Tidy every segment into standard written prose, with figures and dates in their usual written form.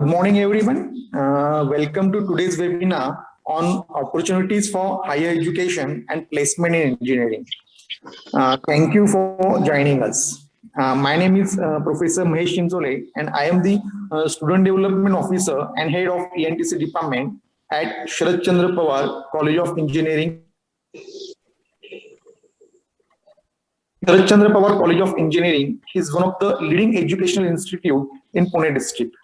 morning, everyone. Welcome to today's webinar on opportunities for higher education and placement in engineering. Thank you for joining us. My name is Professor Mahesh Chinchole, and I am the Student Development Officer and Head of ENTC Department at Sharat Chandra Pawar College of Engineering. Sharat Chandra Pawar College of Engineering is one of the leading educational institute in Pune district.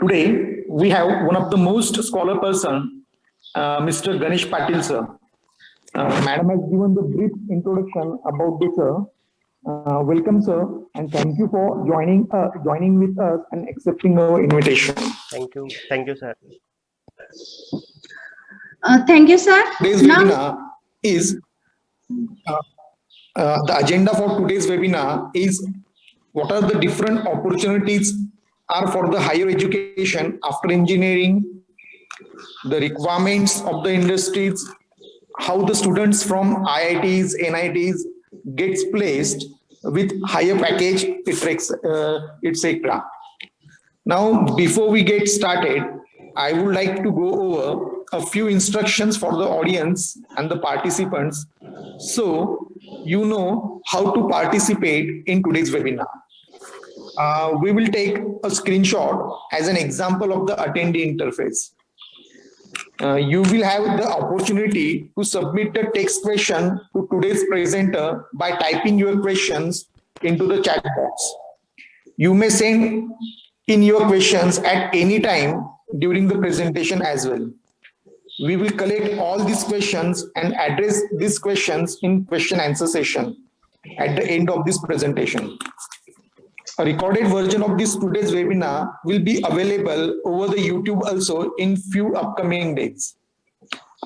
Today, we have one of the most scholar person, Mr. Ganesh Patil, sir. Madam has given the brief introduction about this, sir. Welcome, sir, and thank you for joining with us and accepting our invitation. Thank you, sir. Thank you, sir. Today's webinar is the agenda for today's webinar is what are the different opportunities are for the higher education after engineering, the requirements of the industries, how the students from IITs, NITs gets placed with higher package, etc. Now, before we get started, I would like to go over a few instructions for the audience and the participants so you know how to participate in today's webinar. We will take a screenshot as an example of the attendee interface. You will have the opportunity to submit the text question to today's presenter by typing your questions into the chat box. You may send in your questions at any time during the presentation as well. We will collect all these questions and address these questions in question answer session at the end of this presentation. A recorded version of this today's webinar will be available over the YouTube also in few upcoming days.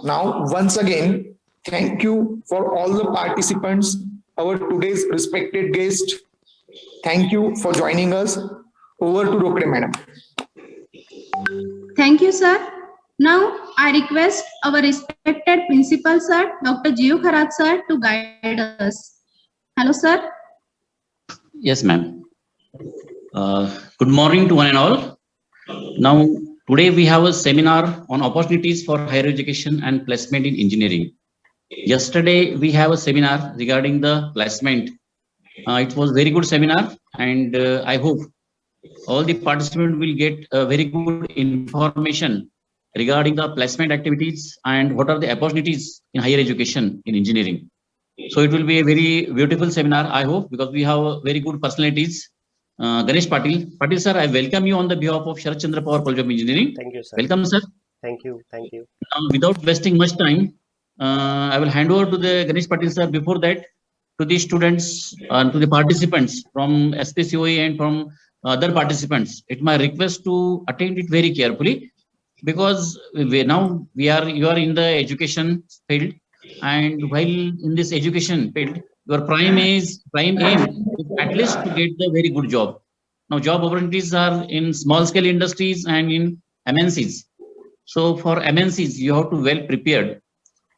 Now, once again, thank you for all the participants, our today's respected guest. Thank you for joining us. Over to Rokde, madam. Thank you, sir. Now, I request our respected principal, sir, Dr. Jiu Kharat, sir, to guide us. Hello, sir. Yes, ma'am. Good morning to one and all. Now, today we have a seminar on opportunities for higher education and placement in engineering. Yesterday, we have a seminar regarding the placement. It was very good seminar, and I hope all the participants will get very good information regarding the placement activities and what are the opportunities in higher education in engineering. So it will be a very beautiful seminar, I hope, because we have very good personalities. Ganesh Patil. Patil, sir, I welcome you on the behalf of Sharat Chandra Pawar College of Engineering. Thank you, sir. Welcome, sir. Thank you. Without wasting much time, I will hand over to the Ganesh Patil, sir. Before that, to the students and to the participants from SPCOE and from other participants, it's my request to attend it very carefully, because you are in the education field, and while in this education field, your prime aim is at least to get the very good job. Now, job opportunities are in small scale industries and in MNCs. So for MNCs, you have to well prepared.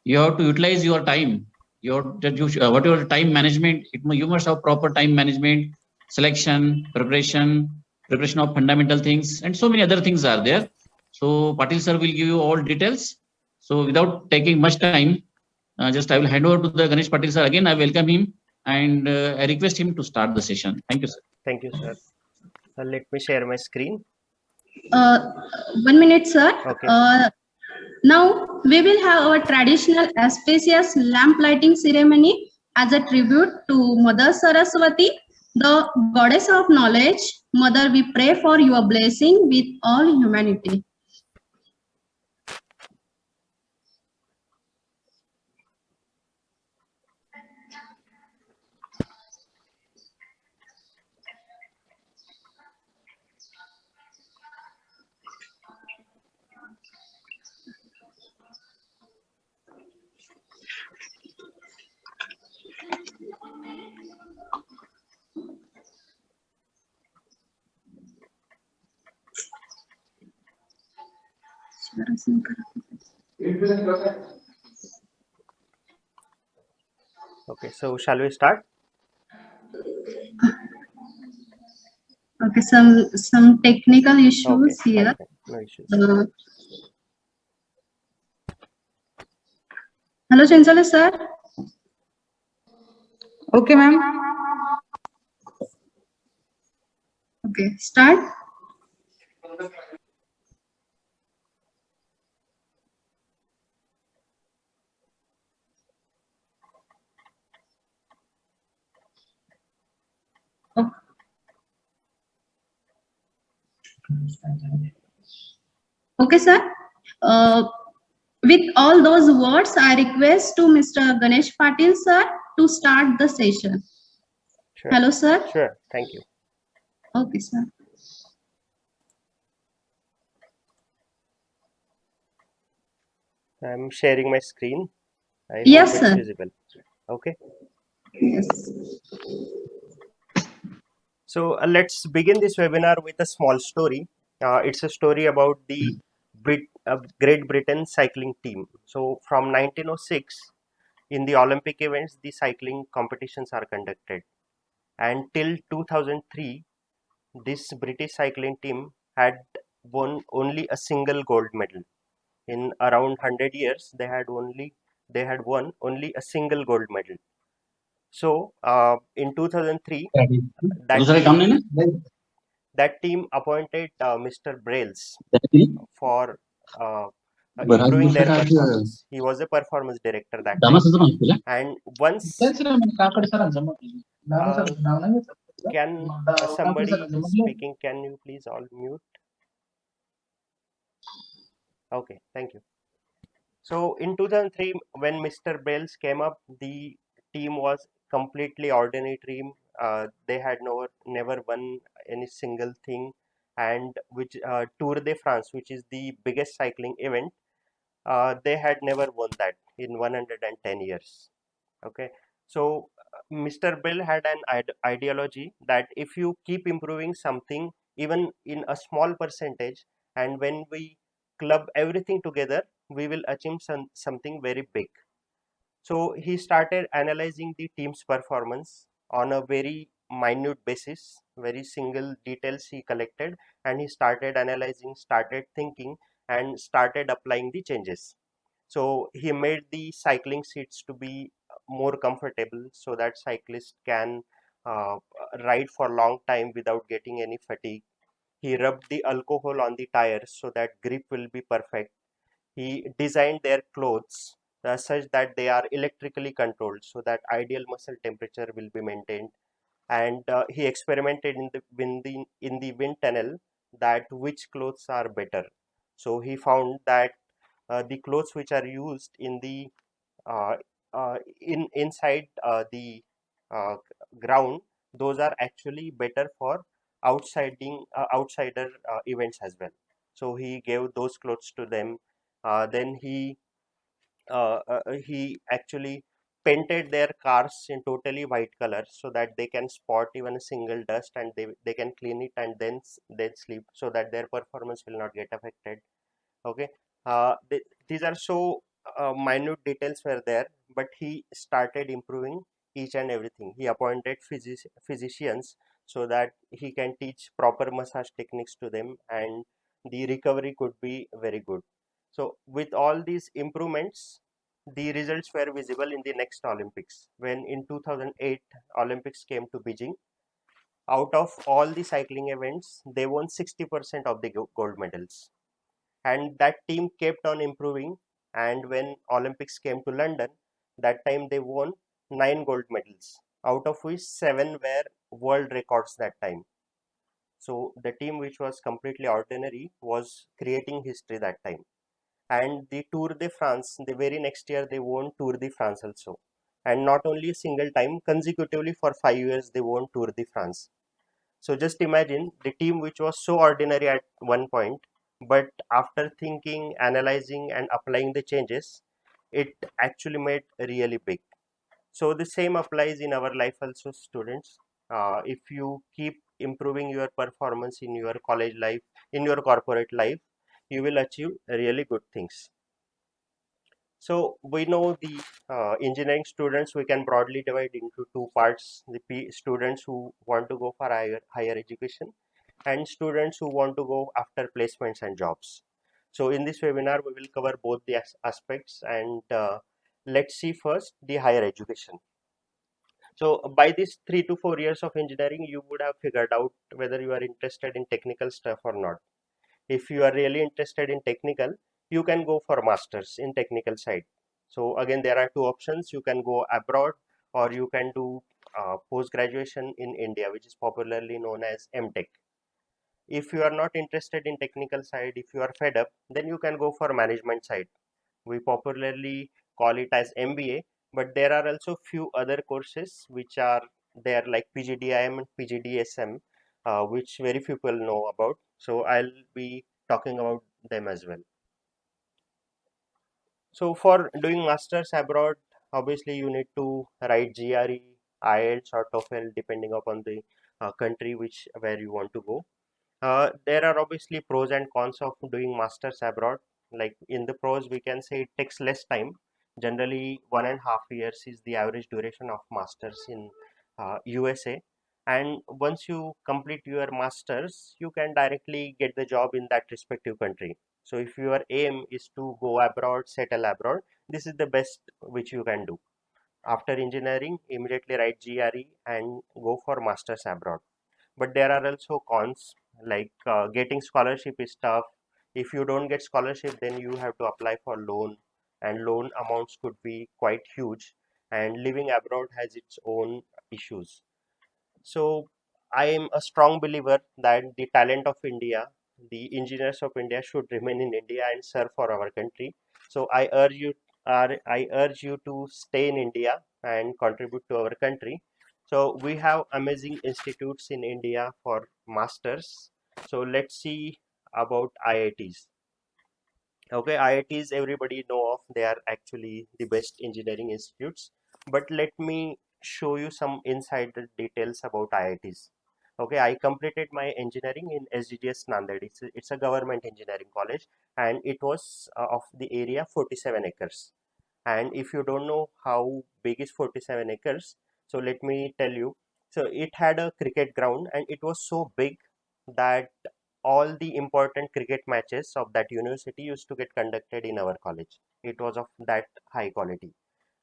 You have to utilize your time. Whatever time management, you must have proper time management, selection, preparation of fundamental things, and so many other things are there. So Patil sir will give you all details. So without taking much time, just I will hand over to the Ganesh Patil sir. Again, I welcome him and I request him to start the session. Thank you, sir. Thank you, sir. Let me share my screen. 1 minute, sir. Okay. Now, we will have our traditional auspicious lamp lighting ceremony as a tribute to Mother Saraswati, the goddess of knowledge. Mother, we pray for your blessing with all humanity. Okay, so shall we start? Okay, some technical Okay, issues fine, here. fine. No issues. Uh, Hello, Chancellor sir. Okay, ma'am. Okay, start. Oh. Okay, sir. With all those words, I request to Mr. Ganesh Patil sir to start the session. Sure. Hello, sir. Sure. Thank you. Okay, sir. I'm sharing my screen. I Yes, hope it's sir. visible. Okay. Yes. So let's begin this webinar with a small story. It's a story about the Great Britain cycling team. So from 1906, in the Olympic events, the cycling competitions are conducted. And till 2003, this British cycling team had won only a single gold medal. In around 100 years, they had won only a single gold medal. So in 2003, that दूसरे काम नहीं ना that team appointed Mr. Brails for बरं improving दुसरं their काय performance. He was a performance director that time. दामाचं नाव तुला And once, Kakade सरांचं मत. दादा uh, सरांचं नाव नाही घेतलं. can काकडे somebody सरांचं मत. speaking, can you please all mute? Okay, thank you. So in 2003, when Mr. Brails came up, the team was completely ordinary team. They had never won any single thing, and which Tour de France, which is the biggest cycling event, they had never won that in 110 years. Okay, so Mr. Bill had an ideology that if you keep improving something, even in a small percentage, and when we club everything together, we will achieve something very big. So he started analyzing the team's performance on a very minute basis, very single details he collected, and he started analyzing, started thinking, and started applying the changes. So he made the cycling seats to be more comfortable so that cyclists can uh, ride for a long time without getting any fatigue. He rubbed the alcohol on the tires so that grip will be perfect. He designed their clothes such that they are electrically controlled so that ideal muscle temperature will be maintained. And he experimented in the wind tunnel that which clothes are better. So he found that the clothes which are used in the uh, inside the uh, ground, those are actually better for outsider events as well. So he gave those clothes to them. Then he actually painted their cars in totally white color so that they can spot even a single dust, and they can clean it and then sleep so that their performance will not get affected. Okay, these are so minute details were there, but he started improving each and everything. He appointed physicians so that he can teach proper massage techniques to them, and the recovery could be very good. So with all these improvements, the results were visible in the next Olympics, when in 2008 Olympics came to Beijing. Out of all the cycling events, they won 60% of the gold medals, and that team kept on improving. And when Olympics came to London, that time they won 9 gold medals, out of which 7 were world records that time. So the team, which was completely ordinary, was creating history that time. And the Tour de France, the very next year they won Tour de France also, and not only a single time, consecutively for 5 years they won Tour de France. So just imagine the team which was so ordinary at one point, but after thinking, analyzing, and applying the changes, it actually made really big. So the same applies in our life also, students. If you keep improving your performance in your college life, in your corporate life, you will achieve really good things. So we know the engineering students, we can broadly divide into two parts: the students who want to go for higher education, and students who want to go after placements and jobs. So in this webinar, we will cover both the aspects, and let's see first the higher education. So by these 3 to 4 years of engineering, you would have figured out whether you are interested in technical stuff or not. If you are really interested in technical, you can go for masters in technical side. So again, there are two options. You can go abroad, or you can do post graduation in India, which is popularly known as MTech. If you are not interested in technical side, if you are fed up, then you can go for management side. We popularly call it as MBA, but there are also few other courses which are there, like PGDIM and PGDSM, which very few people know about. So I'll be talking about them as well. So for doing masters abroad, obviously you need to write GRE, IELTS or TOEFL depending upon the country where you want to go. There are obviously pros and cons of doing masters abroad. Like in the pros, we can say it takes less time. Generally, 1.5 years is the average duration of masters in USA. And once you complete your masters, you can directly get the job in that respective country. So if your aim is to go abroad, settle abroad, this is the best which you can do. After engineering, immediately write GRE and go for masters abroad. But there are also cons, like getting scholarship is tough. If you don't get scholarship, then you have to apply for loan, and loan amounts could be quite huge, and living abroad has its own issues. So I am a strong believer that the talent of India, the engineers of India, should remain in India and serve for our country. So I urge you to stay in India and contribute to our country. So we have amazing institutes in India for masters. So let's see about IITs. Okay, IITs everybody know of, they are actually the best engineering institutes. But let me show you some insider details about IITs. Okay, I completed my engineering in SGGS Nanded. It's a government engineering college, and it was of the area 47 acres. And if you don't know how big is 47 acres, so let me tell you. So it had a cricket ground, and it was so big that all the important cricket matches of that university used to get conducted in our college. It was of that high quality,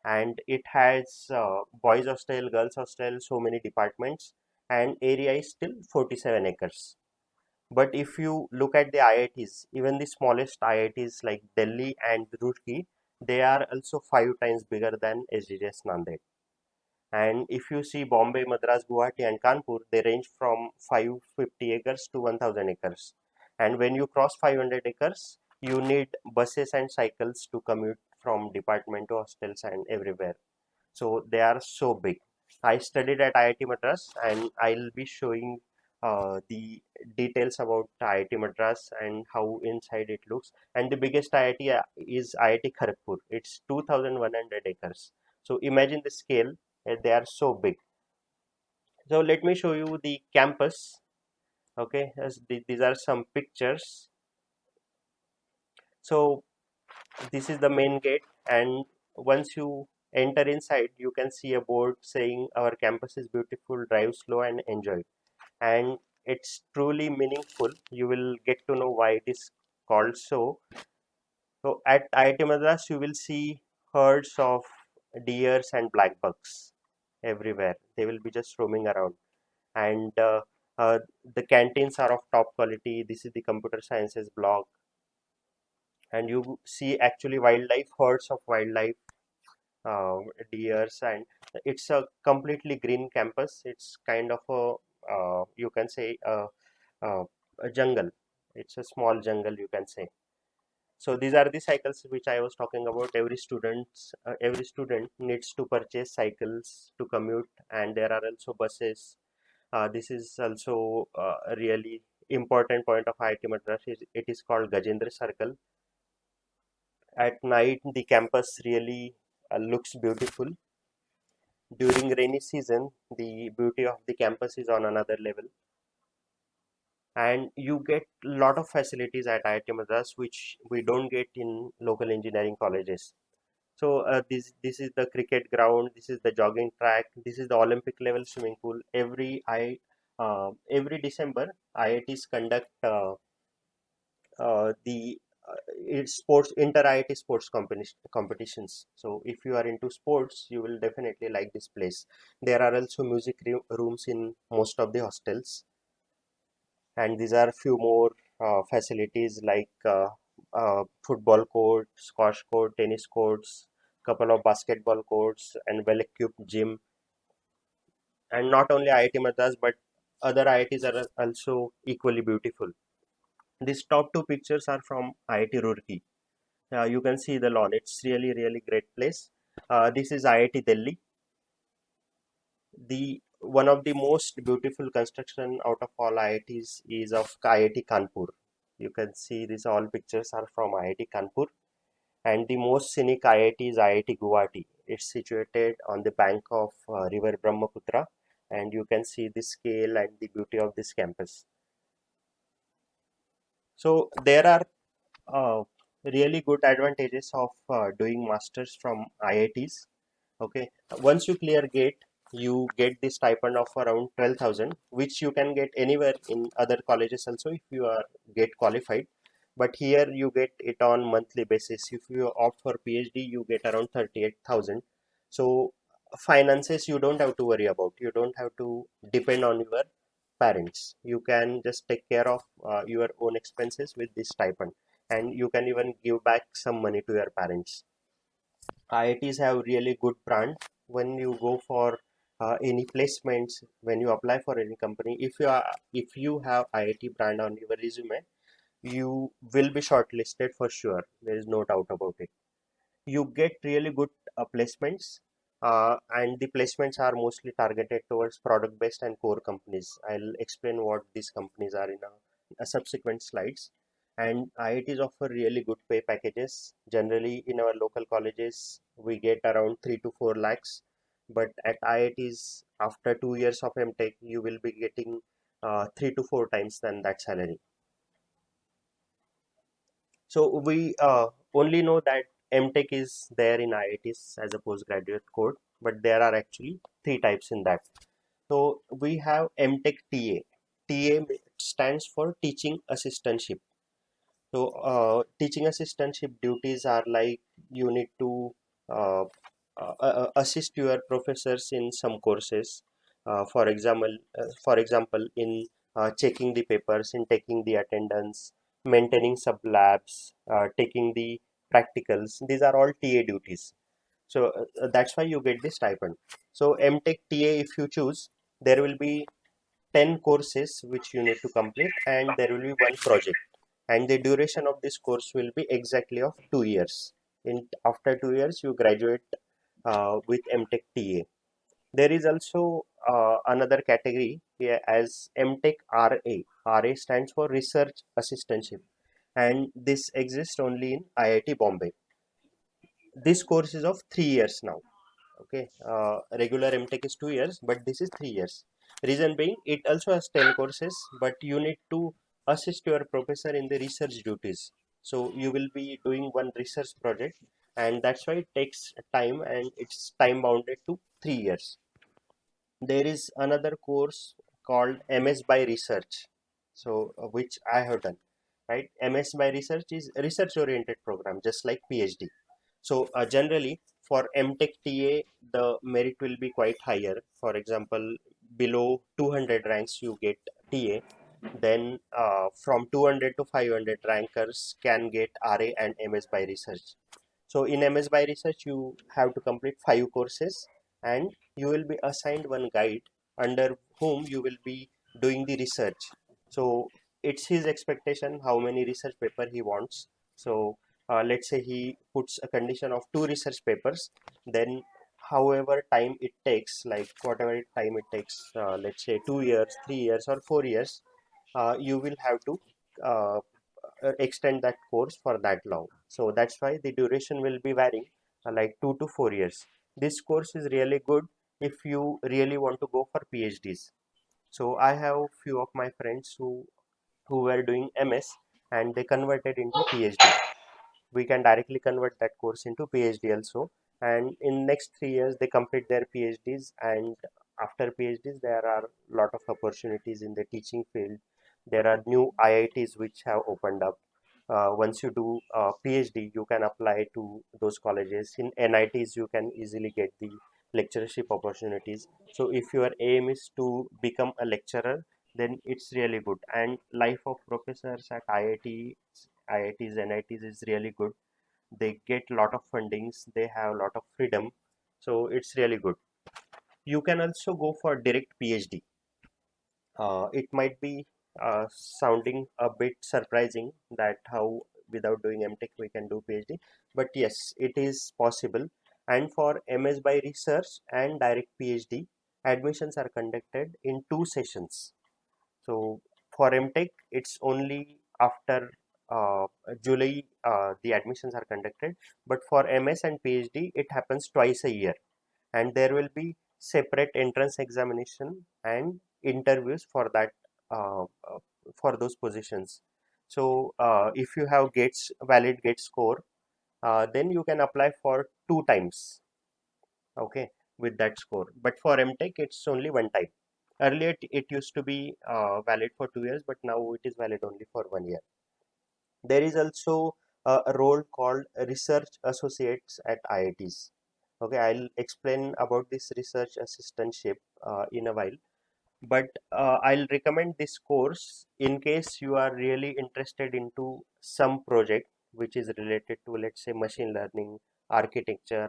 and it has boys hostel, girls hostel, so many departments, and area is still 47 acres. But if you look at the IITs, even the smallest IITs like Delhi and Roorkee, they are also 5 times bigger than SGJS Nanded. And if you see Bombay, Madras, Guwahati, and Kanpur, they range from 550 acres to 1000 acres. And when you cross 500 acres, you need buses and cycles to commute from department to hostels and everywhere. So they are so big. I studied at IIT Madras, and I'll be showing the details about IIT Madras and how inside it looks. And the biggest IIT is IIT Kharagpur. It's 2100 acres. So imagine the scale, they are so big. So let me show you the campus. Okay, these are some pictures. So this is the main gate, and once you enter inside, you can see a board saying our campus is beautiful, drive slow and enjoy. And it's truly meaningful. You will get to know why it is called so. So at IIT Madras, you will see herds of deers and black bucks everywhere. They will be just roaming around, and the canteens are of top quality. This is the computer sciences block, and you see actually wildlife, herds of wildlife, uh, deers, and it's a completely green campus. It's kind of a you can say uh, a jungle. It's a small jungle, you can say. So these are the cycles which I was talking about. Every student needs to purchase cycles to commute, and there are also buses. This is also a really important point of IIT Madras. It is called Gajendra Circle. At night, the campus really looks beautiful. During rainy season, the beauty of the campus is on another level, and you get a lot of facilities at IIT Madras which we don't get in local engineering colleges. So this is the cricket ground, this is the jogging track, this is the Olympic level swimming pool. every December, IITs conduct the it's sports inter-IIT sports competitions. So if you are into sports, you will definitely like this place. There are also music rooms in most of the hostels, and these are few more facilities like football court, squash court, tennis courts, couple of basketball courts, and well-equipped gym. And not only IIT Madras, but other IITs are also equally beautiful. These top two pictures are from IIT Roorkee. You can see the lawn. It's really great place. This is IIT Delhi. The one of the most beautiful construction out of all IITs is of IIT Kanpur. You can see these all pictures are from IIT Kanpur, and the most scenic IIT is IIT Guwahati. It's situated on the bank of river Brahmaputra, and you can see the scale and the beauty of this campus. So there are really good advantages of doing masters from IITs. Okay, once you clear gate, you get the stipend of around 12,000, which you can get anywhere in other colleges also if you are get qualified. But here you get it on monthly basis. If you opt for PhD, you get around 38,000. So finances you don't have to worry about. You don't have to depend on your parents. You can just take care of your own expenses with this stipend, and you can even give back some money to your parents. IITs have really good brand. When you go for any placements, when you apply for any company, if you have IIT brand on your resume, you will be shortlisted for sure. There is no doubt about it. You get really good placements, and the placements are mostly targeted towards product based and core companies. I'll explain what these companies are in a subsequent slides. And IITs offer really good pay packages. Generally in our local colleges we get around 3 to 4 lakhs, but at IITs after 2 years of MTech you will be getting 3 to 4 times than that salary. So we only know that MTech is there in IITs as a postgraduate code, but there are actually three types in that. So we have MTech TA. TA stands for Teaching Assistantship. So teaching assistantship duties are like you need to uh, assist your professors in some courses. For example, in checking the papers, in taking the attendance, maintaining sub labs, taking the practicals. These are all TA duties. So that's why you get the stipend. So MTech TA, if you choose, there will be 10 courses which you need to complete, and there will be one project, and the duration of this course will be exactly of 2 years. In after 2 years you graduate with MTech TA. There is also another category here as MTech RA. RA stands for Research Assistantship, and this exists only in IIT Bombay. This course is of 3 years now. Okay, regular MTech is 2 years, but this is 3 years. Reason being, it also has 10 courses, but you need to assist your professor in the research duties. So you will be doing one research project, and that's why it takes time, and it's time bounded to 3 years. There is another course called MS by Research, so which I have done. Right, MS by Research is a research oriented program, just like PhD. So generally for MTech TA, the merit will be quite higher. For example, below 200 ranks you get TA. Then from 200 to 500 rankers can get RA and MS by Research. So in MS by Research, you have to complete 5 courses, and you will be assigned one guide under whom you will be doing the research. So it's his expectation how many research paper he wants. So let's say he puts a condition of 2 research papers, then however time it takes, like whatever time it takes, let's say 2 years, 3 years, or 4 years, you will have to uh, extend that course for that long. So that's why the duration will be varying, like 2 to 4 years. This course is really good if you really want to go for PhDs. So I have few of my friends who were doing MS, and they converted into PhD. We can directly convert that course into PhD also, and in next 3 years they complete their PhDs, and after PhDs, there are a lot of opportunities in the teaching field. There are new IITs which have opened up. Once you do PhD, you can apply to those colleges. In NITs, you can easily get the lectureship opportunities. So if your aim is to become a lecturer, then it's really good. And life of professors at IITs, NITs is really good. They get lot of fundings, they have a lot of freedom, so it's really good. You can also go for direct PhD. It might be sounding a bit surprising that how without doing MTech we can do PhD, but yes, it is possible. And for MS by research and direct PhD, admissions are conducted in 2 sessions. So for MTech, it's only after July the admissions are conducted, but for MS and PhD, it happens twice a year, and there will be separate entrance examination and interviews for that uh, uh, for those positions. So if you have gates valid gate score, then you can apply for 2 times, okay, with that score. But for MTech, it's only one time. Earlier, it used to be valid for 2 years, but now it is valid only for 1 year. There is also a role called research associates at IITs. Okay, I'll explain about this research assistantship in a while, but I'll recommend this course in case you are really interested into some project which is related to, let's say, machine learning, architecture,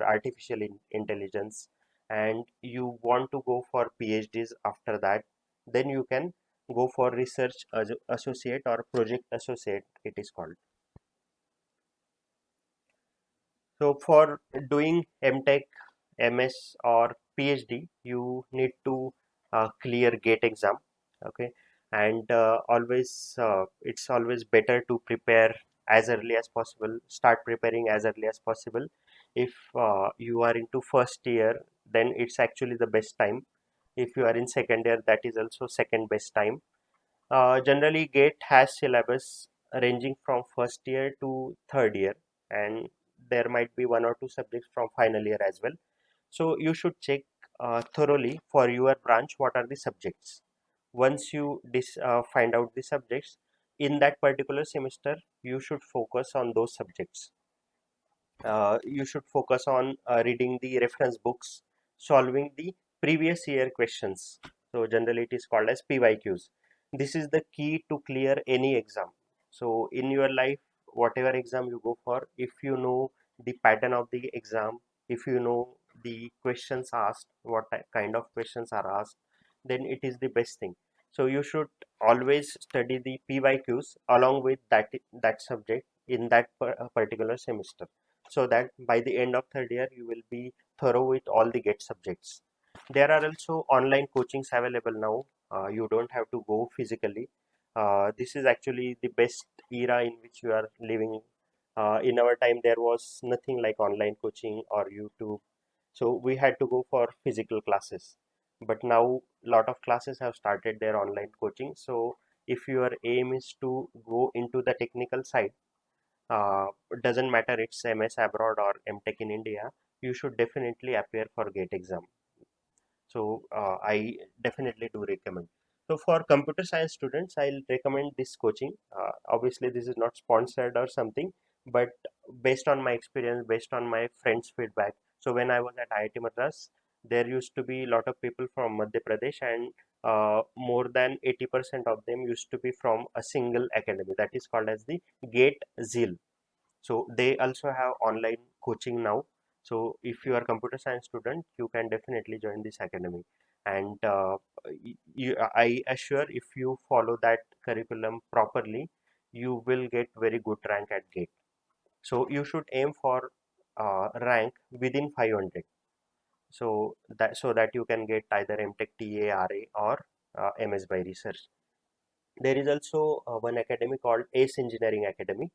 intelligence, and you want to go for PhDs after that. Then you can go for research associate or project associate, it is called. So for doing MTech, MS or PhD, you need to clear GATE exam. Okay, and always it's always better to prepare as early as possible. Start preparing as early as possible. If you are into first year, then it's actually the best time. If you are in second year, that is also second best time. Generally, GATE has syllabus ranging from first year to third year, and there might be 1 or 2 subjects from final year as well. So you should check thoroughly for your branch what are the subjects. Once you find out the subjects in that particular semester, you should focus on those subjects. You should focus on reading the reference books, solving the previous year questions. So generally it is called as PYQs. This is the key to clear any exam. So in your life, whatever exam you go for, if you know the pattern of the exam, if you know the questions asked, what kind of questions are asked, then it is the best thing. So you should always study the PYQs along with that subject in that particular semester, so that by the end of third year you will be thorough with all the GATE subjects. There are also online coachings available now. You don't have to go physically. This is actually the best era in which you are living. In our time, there was nothing like online coaching or YouTube, so we had to go for physical classes. But now, a lot of classes have started their online coaching. So, if your aim is to go into the technical side, it doesn't matter it's MS abroad or MTech in India, you should definitely appear for GATE exam. So I definitely do recommend. So for computer science students, I'll recommend this coaching. Obviously, this is not sponsored or something, but based on my experience, based on my friends' feedback. So when I was at IIT Madras, there used to be a lot of people from Madhya Pradesh, and more than 80% of them used to be from a single academy that is called as the GATE ZEAL. So they also have online coaching now. So if you are computer science student, you can definitely join this academy. And I assure if you follow that curriculum properly, you will get very good rank at GATE. So you should aim for rank within 500. So that you can get either MTech TARA or MS by research. There is also one academy called ACE Engineering Academy.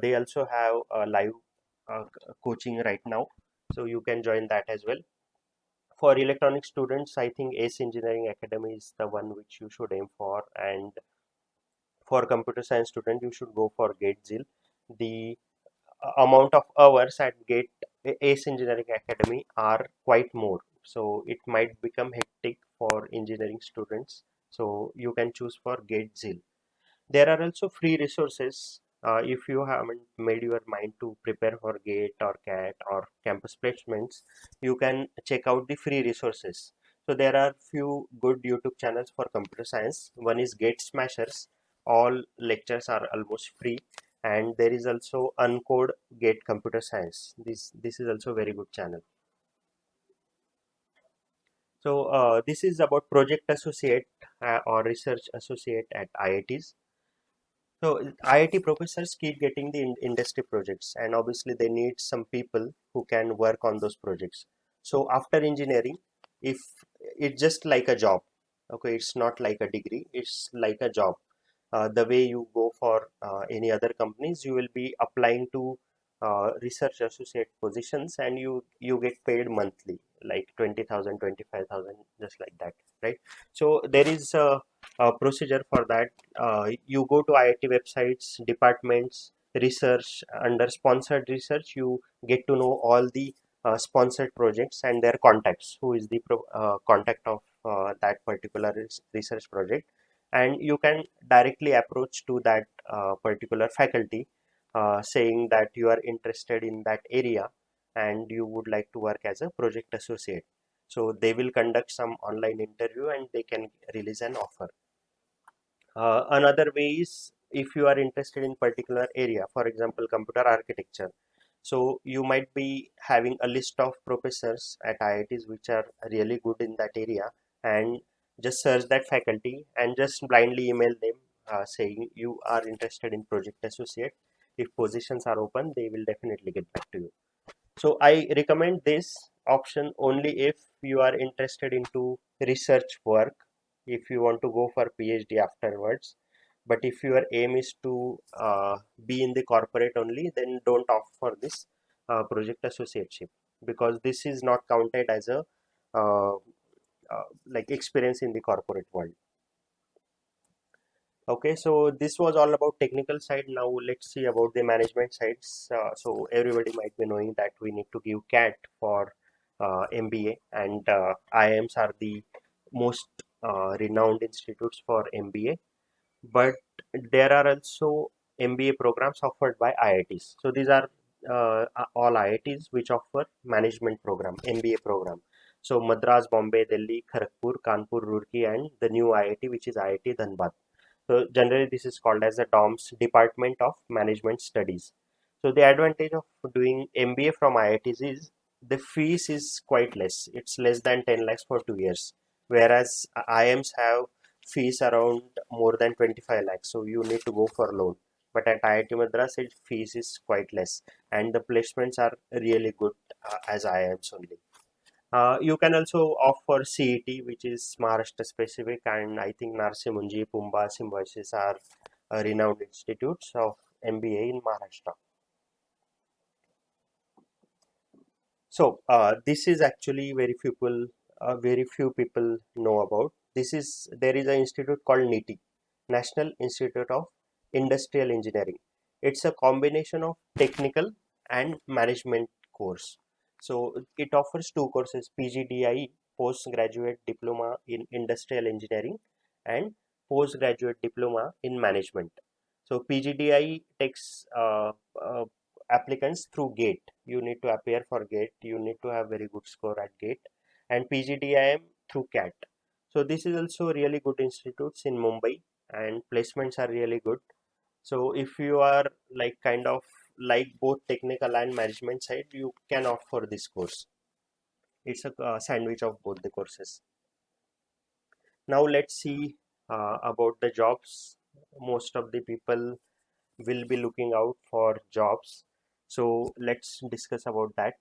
They also have a live coaching right now, so you can join that as well. For electronic students, I think ACE Engineering Academy is the one which you should aim for, and for computer science student, you should go for GATE ZEAL. The amount of hours at GATE ACE Engineering Academy are quite more. so it might become hectic for engineering students. So you can choose for GATE ZIL. There are also free resources. If you haven't made your mind to prepare for GATE or CAT or campus placements, you can check out the free resources. So there are few good YouTube channels for computer science. One is GATE Smashers. All lectures are almost free, and there is also Uncode GATE Computer Science. This is also very good channel. So this is about project associate or research associate at IITs. So IIT professors keep getting the industry projects, and obviously they need some people who can work on those projects. So after engineering, if it's just like a job, okay, it's not like a degree, it's like a job. The way you go for any other companies, you will be applying to research associate positions, and you get paid monthly, like 20,000, 25,000, just like that, right? So there is a procedure for that. You go to IIT websites, departments, research. Under sponsored research, you get to know all the sponsored projects and their contacts, who is the contact of that particular research project, and you can directly approach to that particular faculty, saying that you are interested in that area and you would like to work as a project associate. So they will conduct some online interview and they can release an offer. Another way is, if you are interested in particular area, for example computer architecture, so you might be having a list of professors at IITs which are really good in that area, and just search that faculty and just blindly email them, saying you are interested in project associate. If positions are open, they will definitely get back to you. So I recommend this option only if you are interested into research work, if you want to go for PhD afterwards. But if your aim is to be in the corporate only, then don't opt for this project associateship, because this is not counted as a uh, like experience in the corporate world. Okay, so this was all about technical side. Now let's see about the management sides. So everybody might be knowing that we need to give CAT for MBA, and IIMs are the most renowned institutes for MBA. But there are also MBA programs offered by IITs. So these are all IITs which offer management program, MBA program. So Madras, Bombay, Delhi, Kharagpur, Kanpur, Roorkee, and the new IIT, which is IIT Dhanbad. So generally this is called as the DOMS, Department of Management Studies. So the advantage of doing MBA from IITs is the fees is quite less. It's less than 10 lakhs for 2 years. Whereas IIMs have fees around more than 25 lakhs. So you need to go for loan. But at IIT Madras, its fees is quite less. And the placements are really good as IIMs only. You can also opt for CET, which is Maharashtra specific, and I think Narsi Munji, Pumba, Symbiosis are renowned institutes of MBA in Maharashtra. So this is actually very few people know about. There is an institute called NITI, National Institute of Industrial Engineering. It's a combination of technical and management course. So it offers two courses: PGDIE, Postgraduate Diploma in Industrial Engineering, and Postgraduate Diploma in Management. So PGDIE takes applicants through GATE. You need to appear for GATE. You need to have very good score at GATE, and PGDIM through CAT. So this is also really good institutes in Mumbai, and placements are really good. So if you are like kind of like both technical and management side, you can opt for this course. It's a sandwich of both the courses. Now let's see about the jobs. Most of the people will be looking out for jobs. So let's discuss about that.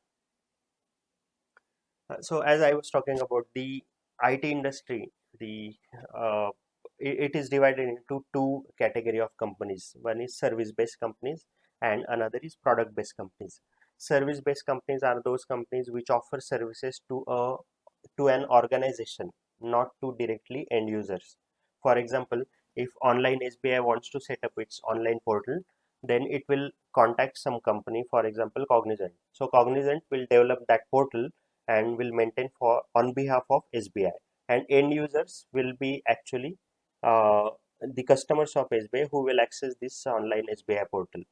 So as I was talking about the IT industry, the uh, it is divided into two category of companies. One is service-based companies and another is product-based companies. Service-based companies are those companies which offer services to an organization, not to directly end users. For example, if online SBI wants to set up its online portal, then it will contact some company, for example Cognizant. So Cognizant will develop that portal and will maintain for on behalf of SBI, and end users will be actually the customers of SBI who will access this online SBI portal.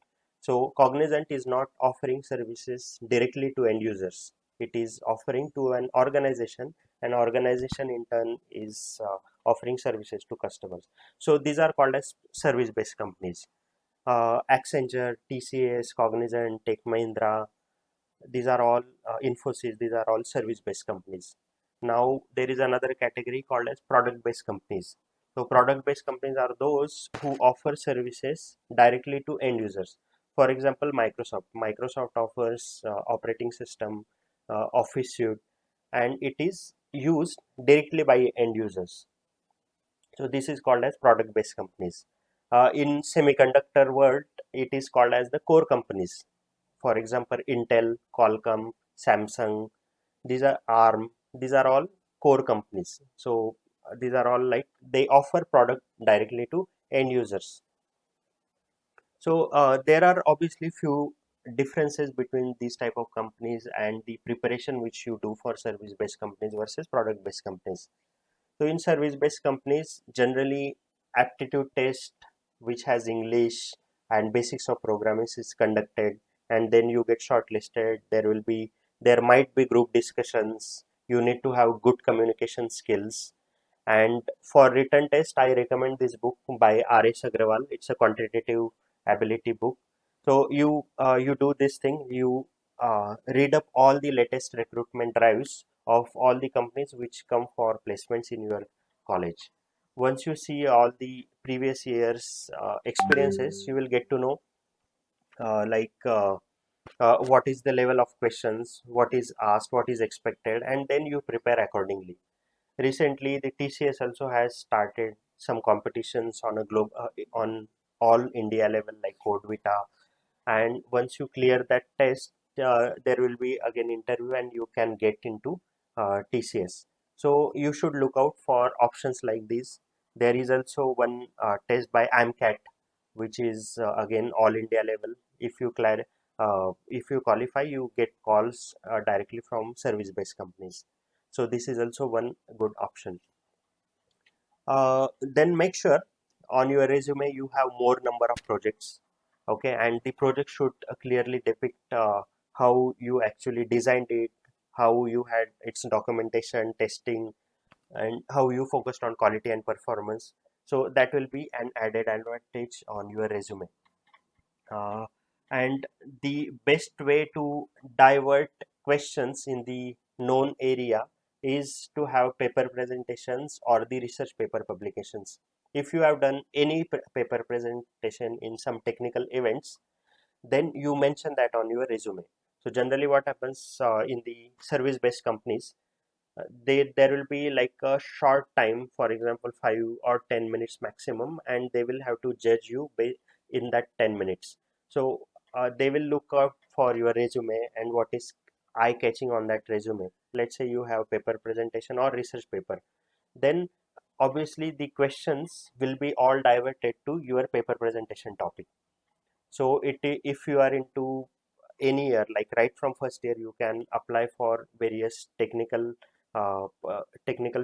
So Cognizant is not offering services directly to end users. It is offering to an organization. An organization in turn is offering services to customers. So these are called as service-based companies. Accenture, TCS, Cognizant, Tech Mahindra, these are all Infosys, these are all service-based companies. Now there is another category called as product-based companies. So product-based companies are those who offer services directly to end users. For example, Microsoft. Microsoft offers operating system, Office suite, and it is used directly by end users. So this is called as product-based companies. In semiconductor world, it is called as the core companies. For example, Intel, Qualcomm, Samsung, these are ARM, these are all core companies. So these are all like they offer product directly to end users. So there are obviously few differences between these type of companies and the preparation which you do for service based companies versus product based companies. So in service based companies, generally aptitude test which has English and basics of programming is conducted, and then you get shortlisted. There might be group discussions. You need to have good communication skills. And for written test, I recommend this book by R.S. Agrawal. It's a quantitative ability book. So you do this thing. You read up all the latest recruitment drives of all the companies which come for placements in your college. Once you see all the previous years experiences, you will get to know what is the level of questions, what is asked, what is expected, and then you prepare accordingly. Recently, the TCS also has started some competitions on a on all India level like Code Vita, and once you clear that test, there will be again interview and you can get into TCS. So you should look out for options like these. There is also one test by AMCAT, which is again all India level. If you qualify, you get calls directly from service based companies. So this is also one good option. Then make sure on your resume you have more number of projects, okay, and the project should clearly depict how you actually designed it, how you had its documentation, testing, and how you focused on quality and performance. So that will be an added advantage on your resume. uh, and the best way to divert questions in the known area is to have paper presentations or the research paper publications. If you have done any paper presentation in some technical events, then you mention that on your resume. So generally what happens in the service based companies, there will be like a short time, for example 5 or 10 minutes maximum, and they will have to judge you in that 10 minutes. So they will look out for your resume and what is eye catching on that resume. Let's say you have paper presentation or research paper, then obviously the questions will be all diverted to your paper presentation topic. So if you are into any year, like right from first year, you can apply for various technical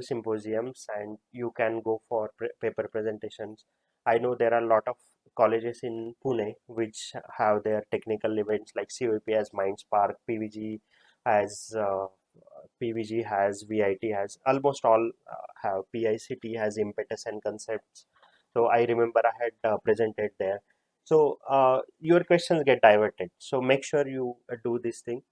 symposiums, and you can go for paper presentations. I know there are a lot of colleges in Pune which have their technical events, like COP has Mindspark, PVG has VIT, has almost all have PICT, has Impetus and Concepts. So I remember I had presented there. So your questions get diverted. So make sure you do this thing.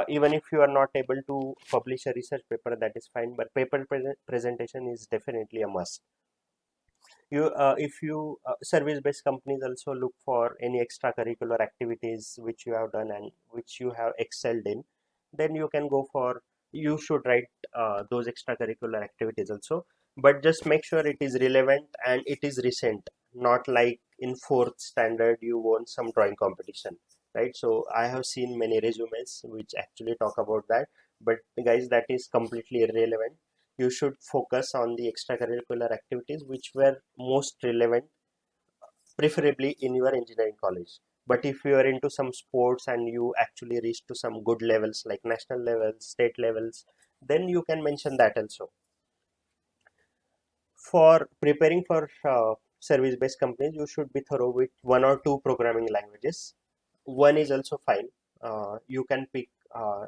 Even if you are not able to publish a research paper, that is fine. But paper presentation is definitely a must. If you service-based companies also look for any extracurricular activities which you have done and which you have excelled in, then you can go for. You should write those extracurricular activities also, but just make sure it is relevant and it is recent. Not like in fourth standard you won some drawing competition, right? So I have seen many resumes which actually talk about that, but guys, that is completely irrelevant. You should focus on the extracurricular activities which were most relevant, preferably in your engineering college. But if you are into some sports and you actually reach to some good levels like national levels, state levels, then you can mention that also. For preparing for service-based companies, you should be thorough with one or two programming languages. One is also fine. You can pick,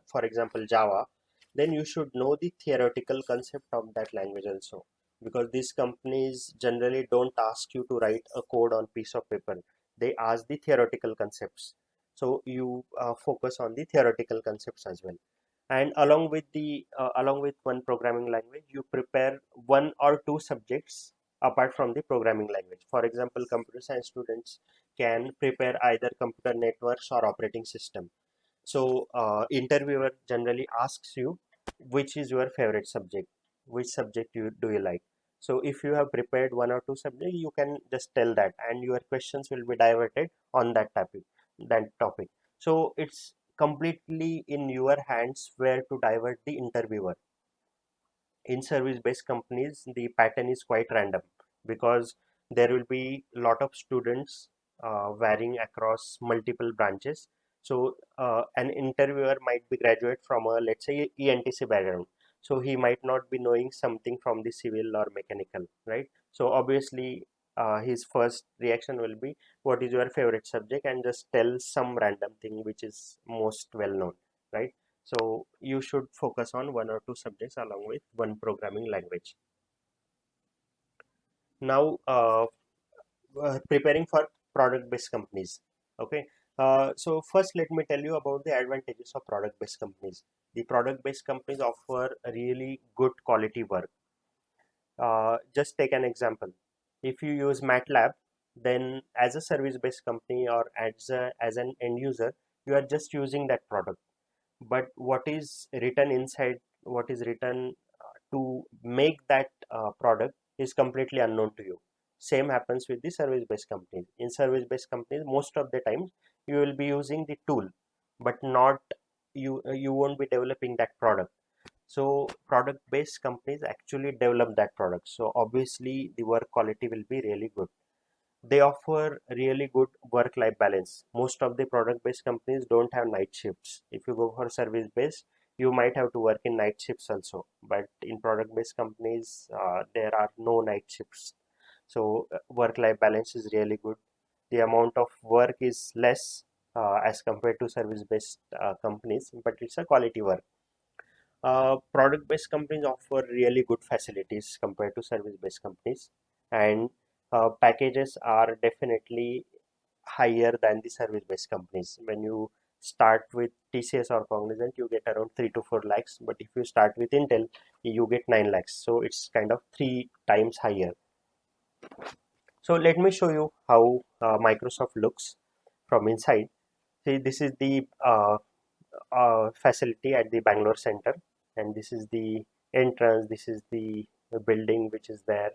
for example, Java. Then you should know the theoretical concept of that language also, because these companies generally don't ask you to write a code on piece of paper. They ask the theoretical concepts. So you focus on the theoretical concepts as well. And along with one programming language, you prepare one or two subjects apart from the programming language. For example, computer science students can prepare either computer networks or operating system. So interviewer generally asks you which is your favorite subject, which subject do you like. So if you have prepared one or two subjects, you can just tell that, and your questions will be diverted on that topic. So it's completely in your hands where to divert the interviewer. In service based companies, the pattern is quite random, because there will be a lot of students varying across multiple branches. So an interviewer might be graduate from a, let's say, ENTC background, so he might not be knowing something from the civil or mechanical, right? So obviously his first reaction will be, what is your favorite subject, and just tell some random thing which is most well known, right? So you should focus on one or two subjects along with one programming language. Now, preparing for product-based companies. Okay. So first, let me tell you about the advantages of product-based companies. The product-based companies offer really good quality work. Just take an example. If you use MATLAB, then as a service-based company or as an end user, you are just using that product. But what is written inside, what is written to make that product is completely unknown to you. Same happens with the service based companies. In service based companies, most of the times you will be using the tool, but not you won't be developing that product. So product based companies actually develop that product, so obviously the work quality will be really good. They offer really good work life balance. Most of the product based companies don't have night shifts. If you go for service based, you might have to work in night shifts also, but in product based companies there are no night shifts. So work life balance is really good. The amount of work is less as compared to service based companies, but it's a quality work. Product based companies offer really good facilities compared to service based companies, and packages are definitely higher than the service based companies. When you start with TCS or Cognizant, you get around 3 to 4 lakhs, but if you start with Intel, you get 9 lakhs, so it's kind of 3 times higher. So let me show you how Microsoft looks from inside. See, this is the facility at the Bangalore center, and this is the entrance, this is the building which is there.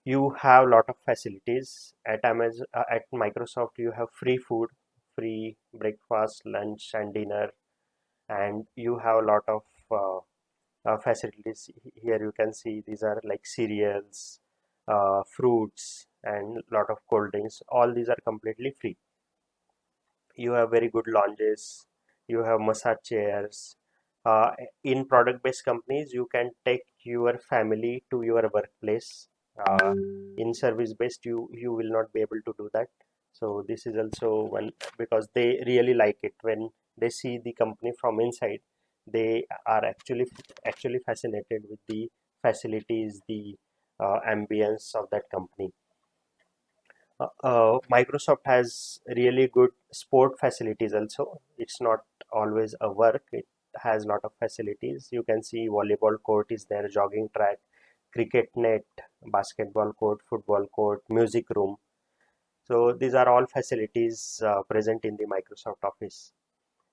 You have a lot of facilities at Amazon. At Microsoft, you have free food, free breakfast, lunch and dinner, and you have a lot of facilities. Here you can see these are like cereals, fruits and lot of cold drinks. All these are completely free. You have very good lounges, you have massage chairs. uh, in product based companies, you can take your family to your workplace. In service based, you will not be able to do that. So this is also one, because they really like it when they see the company from inside. They are actually fascinated with the facilities, the ambience of that company. Microsoft has really good sport facilities also. It's not always a work, it has a lot of facilities. You can see volleyball court is there, jogging track, cricket net, basketball court, football court, music room. So these are all facilities present in the Microsoft Office.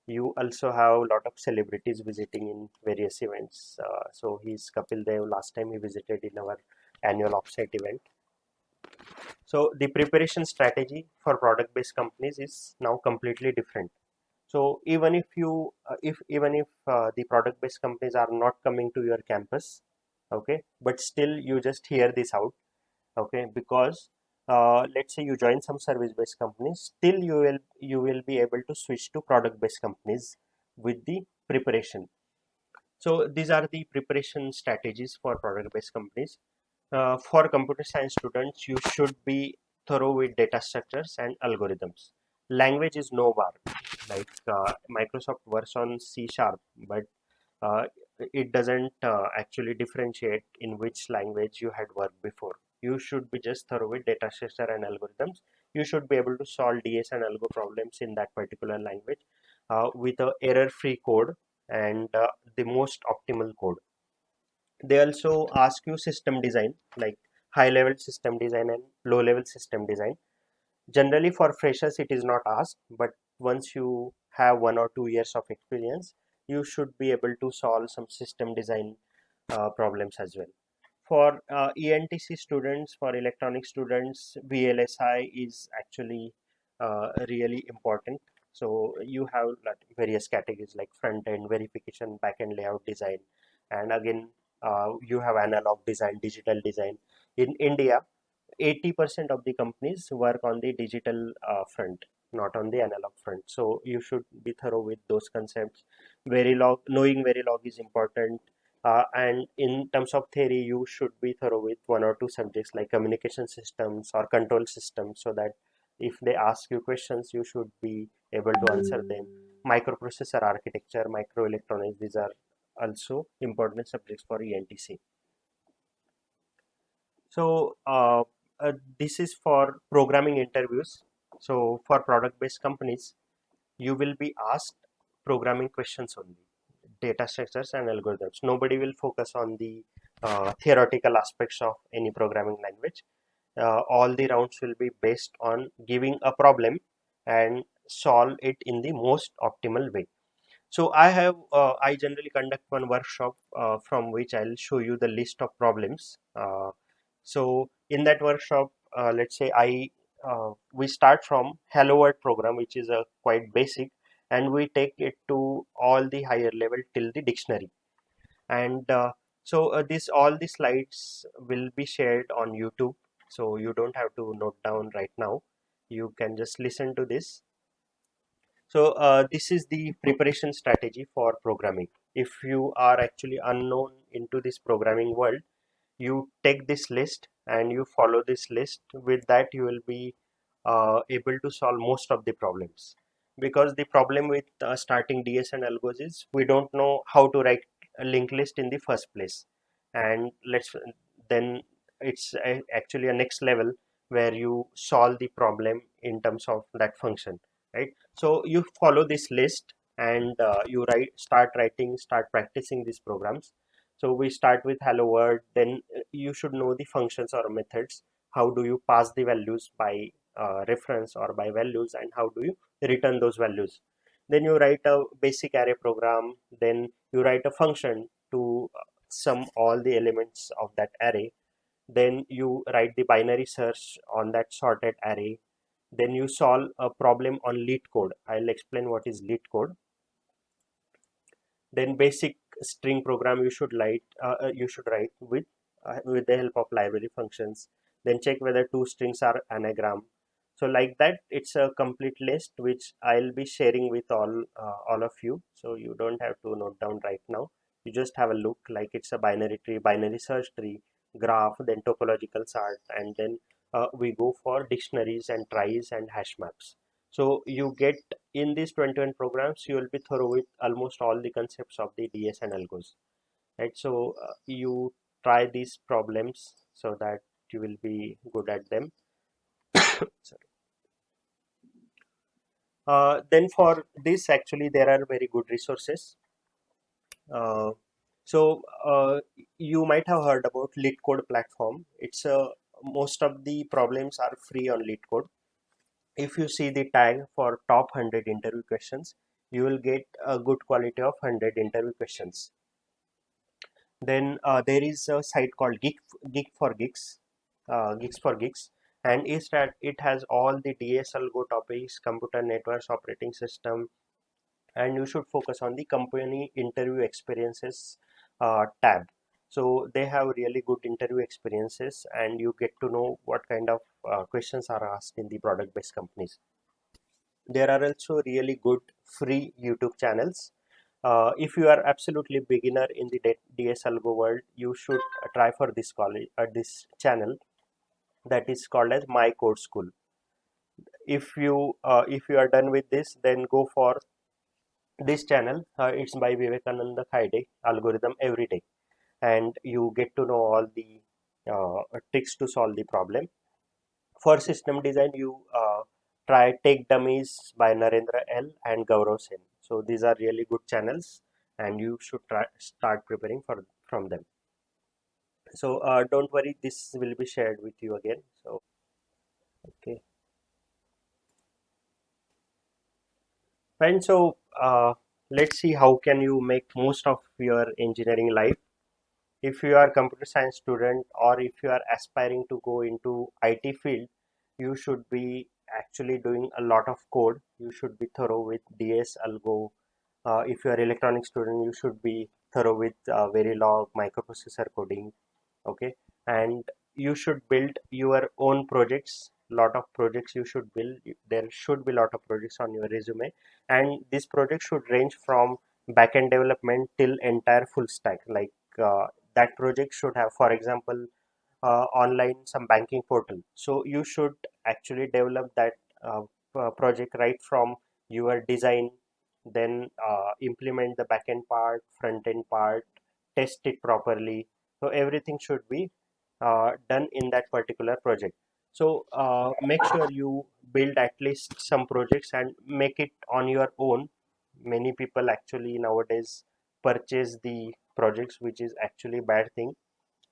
You also have a lot of celebrities visiting in various events. So he's Kapil Dev. Last time he visited in our annual offsite event. So the preparation strategy for product based companies is now completely different. So even if you if even if the product based companies are not coming to your campus, okay, but still you just hear this out, okay, because let's say you join some service-based companies, still you will be able to switch to product-based companies with the preparation. So these are the preparation strategies for product-based companies. For computer science students, you should be thorough with data structures and algorithms. Language is no bar. Like Microsoft works on C sharp, but uh, it doesn't actually differentiate in which language you had worked before. You should be just thorough with data structure and algorithms. You should be able to solve DS and algo problems in that particular language with a error-free code and the most optimal code. They also ask you system design, like high level system design and low level system design. Generally for freshers it is not asked, but once you have 1 or 2 years of experience, you should be able to solve some system design problems as well. For ENTC students, for electronic students, VLSI is actually really important. So you have various categories like front end verification, back end layout design, and again you have analog design, digital design. In India, 80% of the companies work on the digital front, not on the analog front. So you should be thorough with those concepts. Verilog, knowing Verilog is important. And in terms of theory, you should be thorough with 1 or 2 subjects like communication systems or control systems, so that if they ask you questions, you should be able to answer them. Microprocessor architecture, microelectronics, these are also important subjects for ENTC. So this is for programming interviews. So for product-based companies, you will be asked programming questions only, data structures and algorithms. Nobody will focus on the theoretical aspects of any programming language. All the rounds will be based on giving a problem and solve it in the most optimal way. So I generally conduct one workshop from which I'll show you the list of problems. So in that workshop, let's say we start from hello world program, which is a quite basic, and we take it to all the higher level till the dictionary. And this all the slides will be shared on YouTube, so you don't have to note down right now. You can just listen to this. So this is the preparation strategy for programming. If you are actually unknown into this programming world, you take this list and you follow this list. With that, you will be able to solve most of the problems. Because the problem with starting DS and algos is we don't know how to write a linked list in the first place, and then it's actually a next level where you solve the problem in terms of that function, right? So you follow this list and you start practicing these programs. So we start with hello world, then you should know the functions or methods. How do you pass the values by reference or by values, and how do you return those values? Then you write a basic array program, then you write a function to sum all the elements of that array. Then you write the binary search on that sorted array. Then you solve a problem on leet code. I'll explain what is leet code. Then basic string program you should write with the help of library functions. Then check whether two strings are anagram. So like that, it's a complete list which I'll be sharing with all of you. So you don't have to note down right now. You just have a look, like it's a binary tree, binary search tree, graph, then topological sort, and then we go for dictionaries and tries and hash maps. So you get in these 21 programs, you will be thorough with almost all the concepts of the DS and algos, right? So you try these problems so that you will be good at them. Sorry. Then for this, actually, there are very good resources. Uh, so you might have heard about LeetCode platform. Most of the problems are free on LeetCode. If you see the tag for top 100 interview questions, you will get a good quality of 100 interview questions. Then there is a site called Geek for Geeks, Geeks for Geeks, and it has all the DSL Go topics, computer networks, operating system, and you should focus on the company interview experiences tab. So they have really good interview experiences, and you get to know what kind of questions are asked in the product based companies. There are also really good free YouTube channels. If you are absolutely beginner in the DS Algo world, you should try for this college this channel that is called as My Code School. If you are done with this, then go for this channel. It's by Vivekananda Khaide, Algorithm Every Day, and you get to know all the tricks to solve the problem. For system design, you try Take Dummies by Narendra L and Gaurav Sen. So these are really good channels, and you should start preparing from them. So don't worry, this will be shared with you again. So okay, fine. So let's see how can you make most of your engineering life. If you are a computer science student, or if you are aspiring to go into IT field, you should be actually doing a lot of code. You should be thorough with DS, Algo. If you are electronic student, you should be thorough with Verilog, microprocessor coding. Okay, and you should build your own projects. Lot of projects you should build. There should be lot of projects on your resume, and this project should range from backend development till entire full stack. Like that project should have, for example, online some banking portal. So you should actually develop that project right from your design, then implement the backend part, front end part, test it properly. So everything should be done in that particular project. So make sure you build at least some projects and make it on your own. Many people actually nowadays purchase the projects, which is actually bad thing.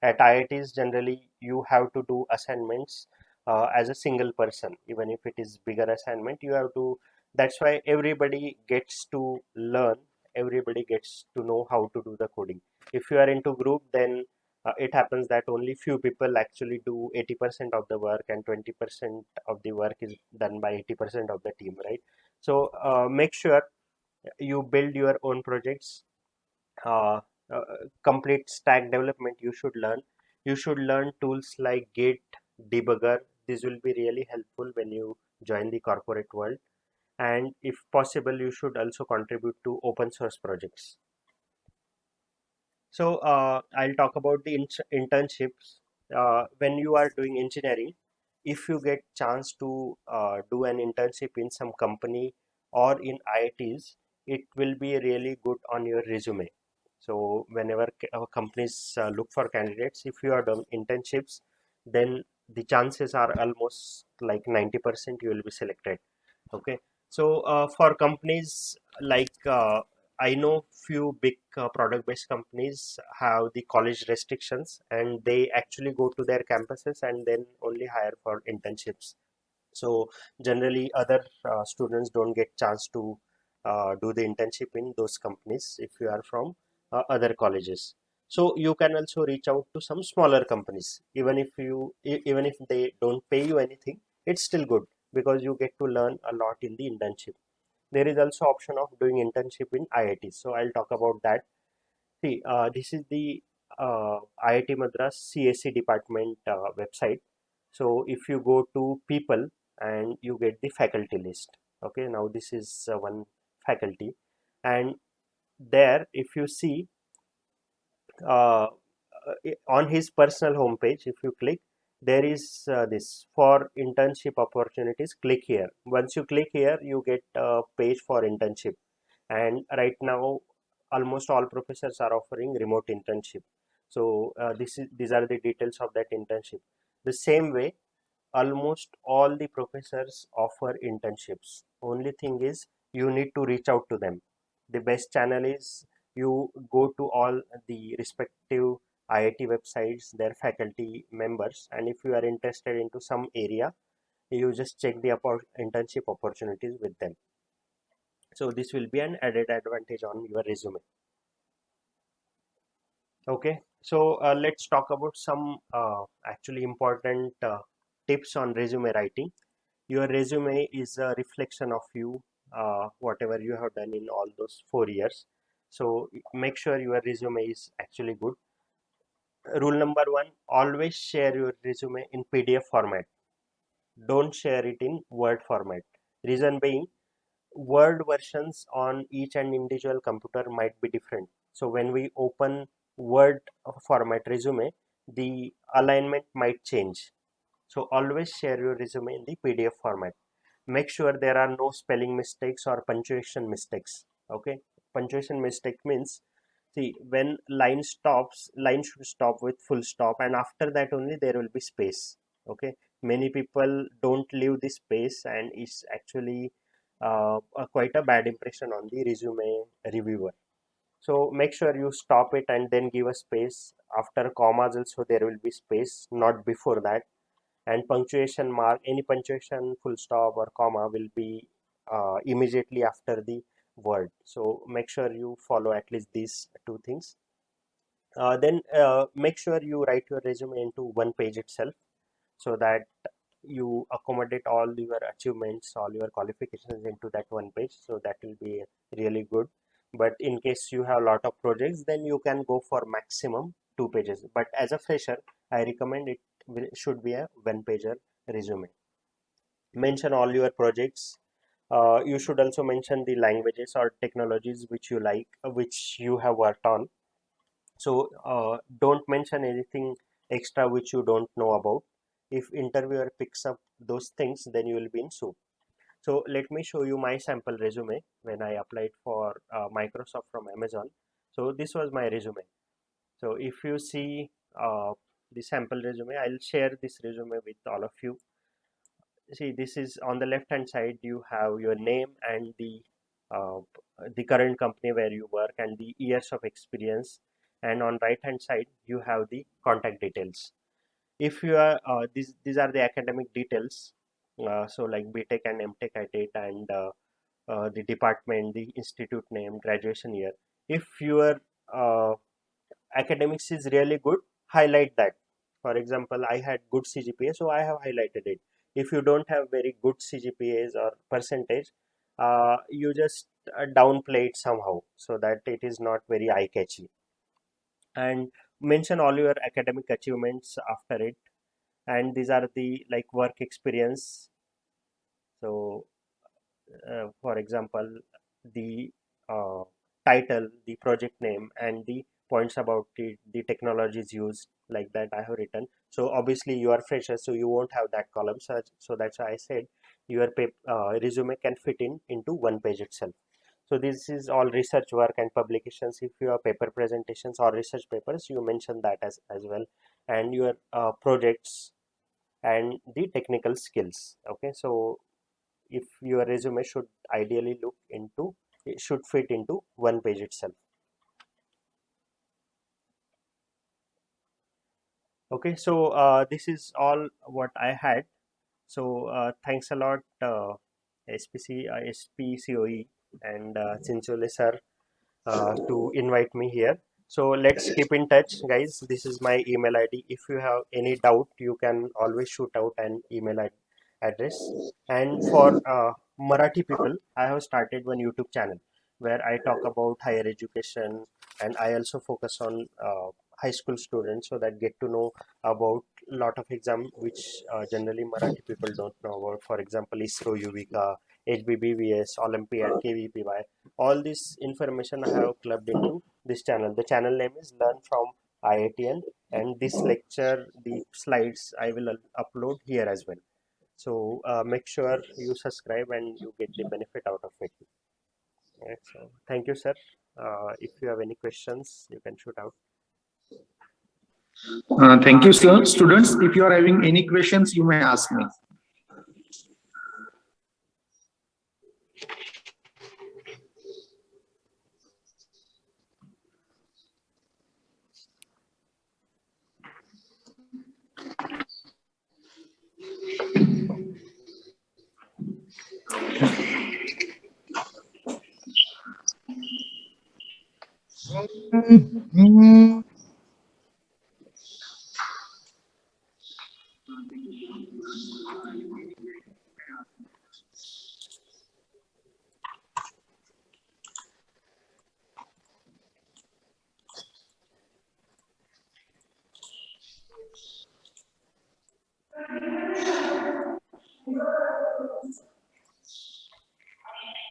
At IITs, generally you have to do assignments as a single person. Even if it is bigger assignment, you have to. That's why everybody gets to learn, everybody gets to know how to do the coding. If you are into group, then it happens that only few people actually do 80% of the work, and 20% of the work is done by 80% of the team, right? So make sure you build your own projects. uh, Complete stack development you should learn tools like Git, debugger. This will be really helpful when you join the corporate world, and if possible you should also contribute to open source projects. So I'll talk about the internships. When you are doing engineering, if you get chance to do an internship in some company or in IITs, it will be really good on your resume. So whenever companies look for candidates, if you are doing internships, then the chances are almost like 90% you will be selected. Okay, so for companies like I know few big product based companies have the college restrictions, and they actually go to their campuses and then only hire for internships. So generally other students don't get chance to do the internship in those companies if you are from other colleges. So you can also reach out to some smaller companies. Even if even if they don't pay you anything, it's still good, because you get to learn a lot in the internship. There is also option of doing internship in IIT, so I'll talk about that. See, this is the IIT Madras CSE department website. So if you go to people and you get the faculty list, okay, now this is one faculty, and there if you see uh, on his personal homepage, if you click, there is this for internship opportunities. Click here. Once you click here, you get a page for internship, and right now almost all professors are offering remote internship. So these are the details of that internship. The same way, almost all the professors offer internships. Only thing is you need to reach out to them. The best channel is you go to all the respective IIT websites, their faculty members, and if you are interested into some area, you just check the internship opportunities with them. So this will be an added advantage on your resume. Okay, so let's talk about some actually important tips on resume writing. Your resume is a reflection of you, whatever you have done in all those 4 years. So make sure your resume is actually good. Rule number 1, always share your resume in PDF format. Don't share it in Word format. Reason being, Word versions on each and individual computer might be different. So when we open Word format resume, the alignment might change. So always share your resume in the PDF format. Make sure there are no spelling mistakes or punctuation mistakes. Okay, punctuation mistake means, see, when line should stop with full stop, and after that only there will be space. Okay, many people don't leave this space, and it's actually quite a bad impression on the resume reviewer. So make sure you stop it and then give a space. After commas also there will be space, not before that. And punctuation mark, any punctuation, full stop or comma will be immediately after the word. So make sure you follow at least these two things. Then make sure you write your resume into one page itself, so that you accommodate all your achievements, all your qualifications into that one page. So that will be really good. But in case you have a lot of projects, then you can go for maximum 2 pages. But as a fresher, I recommend it should be a one pager resume. Mention all your projects. You should also mention the languages or technologies which you like, which you have worked on. So don't mention anything extra which you don't know about. If interviewer picks up those things, then you will be in soup. So let me show you my sample resume when I applied for Microsoft from Amazon. So this was my resume. So if you see the sample resume, I'll share this resume with all of you. See, this is on the left hand side, you have your name and uh, the current company where you work and the years of experience, and on right hand side you have the contact details. If you are these are the academic details. So like BTech and MTech I did, and the department, the institute name, graduation year. If your uh, academics is really good, highlight that. For example, I had good CGPA, so I have highlighted it. If you don't have very good CGPAs or percentage, you just downplay it somehow, so that it is not very eye catchy. And mention all your academic achievements after it. And these are the like work experience. So for example, the uh, title, the project name, and the points about it, the technologies used, like that I have written. So obviously you are fresher, so you won't have that column. So that's why I said your resume can fit into one page itself. So this is all research work and publications. If you have paper presentations or research papers, you mention that as well, and your projects and the technical skills. Okay, so if your resume should ideally look into, it should fit into one page itself. Okay, so this is all what I had. So thanks a lot, SPCOE and Chinchole sir, to invite me here. So let's keep in touch, guys. This is my email ID. If you have any doubt, you can always shoot out an email address. And for Marathi people, I have started one YouTube channel where I talk about higher education, and I also focus on high school students, so that get to know about lot of exam which generally Marathi people don't know about. For example, ISRO, UVICA, HBBVS, Olympiad, KVPY. All this information I have clubbed into this channel. The channel name is Learn from IITN, and this lecture, the slides I will upload here as well. So make sure you subscribe and you get the benefit out of it. Okay, so thank you, sir. If you have any questions, you can shoot out. Thank you, sir. Students, if you are having any questions, you may ask me.